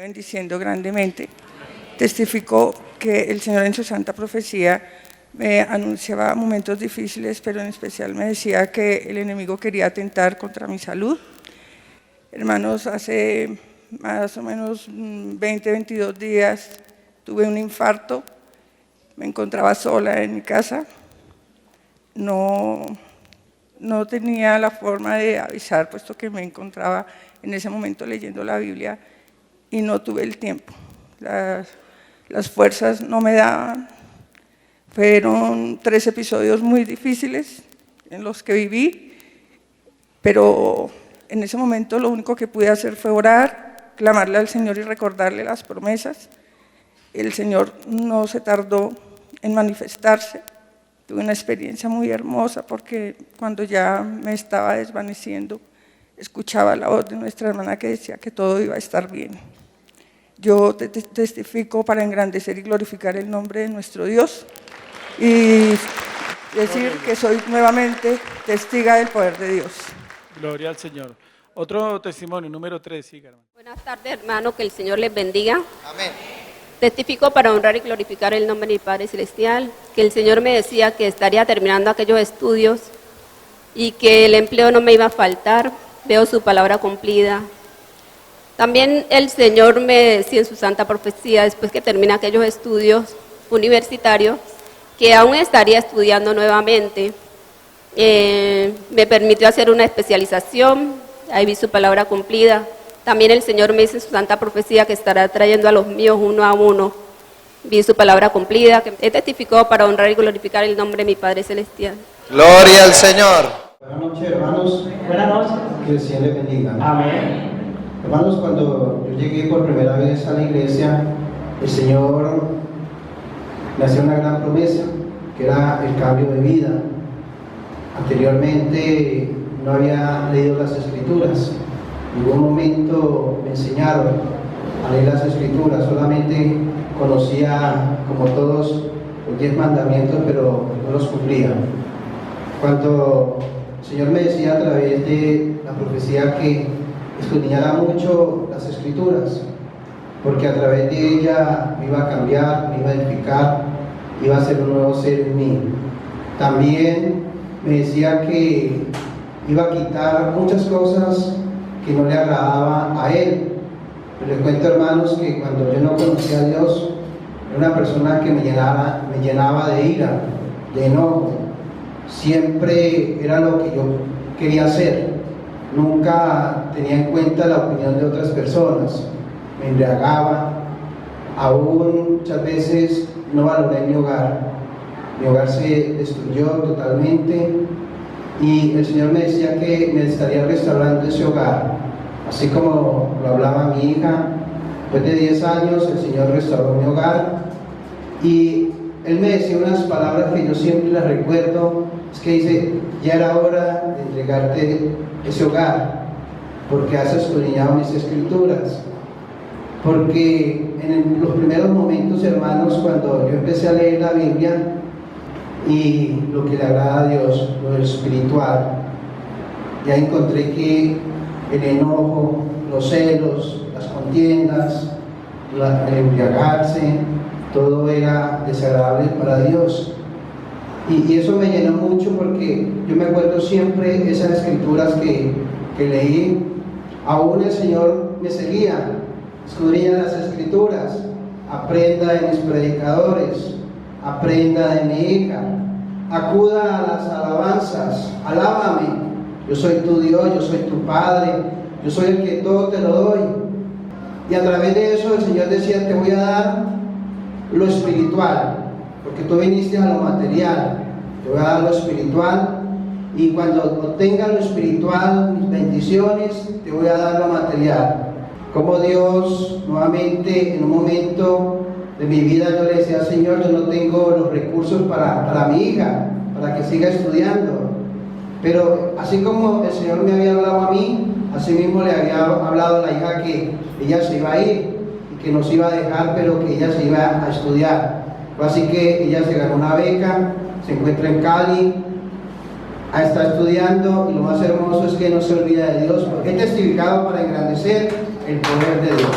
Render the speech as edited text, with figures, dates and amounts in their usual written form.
bendiciendo grandemente. Testificó que el Señor en su santa profecía me anunciaba momentos difíciles, pero en especial me decía que el enemigo quería atentar contra mi salud. Hermanos, hace más o menos 22 días tuve un infarto, me encontraba sola en mi casa, no tenía la forma de avisar, puesto que me encontraba en ese momento leyendo la Biblia y no tuve el tiempo. Las fuerzas no me daban. Fueron 3 episodios muy difíciles en los que viví, pero en ese momento lo único que pude hacer fue orar, clamarle al Señor y recordarle las promesas. El Señor no se tardó en manifestarse. Tuve una experiencia muy hermosa porque cuando ya me estaba desvaneciendo, escuchaba la voz de nuestra hermana que decía que todo iba a estar bien. Yo testifico para engrandecer y glorificar el nombre de nuestro Dios y decir que soy nuevamente testiga del poder de Dios. Gloria al Señor. Otro testimonio, número 3, sí, hermano. Buenas tardes, hermano, que el Señor les bendiga. Amén. Testifico para honrar y glorificar el nombre de mi Padre Celestial, que el Señor me decía que estaría terminando aquellos estudios y que el empleo no me iba a faltar. Veo su palabra cumplida. También el Señor me decía en su santa profecía, después que termine aquellos estudios universitarios, que aún estaría estudiando nuevamente. Me permitió hacer una especialización, ahí vi su palabra cumplida. También el Señor me dice en su santa profecía que estará trayendo a los míos uno a uno. Vi su palabra cumplida, que he testificado para honrar y glorificar el nombre de mi Padre Celestial. Gloria al Señor. Buenas noches, hermanos. Buenas noches. Que el Señor les bendiga. Amén. Hermanos, cuando yo llegué por primera vez a la iglesia, el Señor me hacía una gran promesa, que era el cambio de vida. Anteriormente no había leído las Escrituras. En ningún momento me enseñaron a leer las Escrituras, solamente conocía como todos los 10 mandamientos, pero no los cumplía. Cuando el Señor me decía a través de la profecía que escudriñara mucho las Escrituras, porque a través de ella me iba a cambiar, me iba a edificar, iba a ser un nuevo ser en mí. También me decía que iba a quitar muchas cosas que no le agradaban a Él. Pero les cuento, hermanos, que cuando yo no conocía a Dios, era una persona que me llenaba de ira, de enojo. Siempre era lo que yo quería hacer. Nunca tenía en cuenta la opinión de otras personas. Me embriagaba. Aún muchas veces no valoré mi hogar. Mi hogar se destruyó totalmente. Y el Señor me decía que me estaría restaurando ese hogar, así como lo hablaba mi hija. Después de 10 años el Señor restauró mi hogar y Él me decía unas palabras que yo siempre las recuerdo, es que dice: ya era hora de entregarte ese hogar, porque has escudriñado mis Escrituras. Porque en los primeros momentos, hermanos, cuando yo empecé a leer la Biblia y lo que le agrada a Dios, lo espiritual, ya encontré que el enojo, los celos, las contiendas, el embriagarse, todo era desagradable para Dios. Y eso me llenó mucho, porque yo me acuerdo siempre esas escrituras que leí. Aún el Señor me seguía: escudriña las Escrituras, aprenda de mis predicadores, aprenda de mi hija, acuda a las alabanzas, alábame, yo soy tu Dios, yo soy tu Padre, yo soy el que todo te lo doy. Y a través de eso el Señor decía: te voy a dar lo espiritual, porque tú viniste a lo material, te voy a dar lo espiritual, y cuando obtengas lo espiritual, mis bendiciones, te voy a dar lo material. Como Dios, nuevamente, en un momento de mi vida, yo le decía: Señor, yo no tengo los recursos para mi hija, para que siga estudiando. Pero así como el Señor me había hablado a mí, así mismo le había hablado a la hija que ella se iba a ir y que nos iba a dejar, pero que ella se iba a estudiar. Así que ella se ganó una beca, se encuentra en Cali, está estudiando, y lo más hermoso es que no se olvida de Dios, porque he testificado para engrandecer el poder de Dios.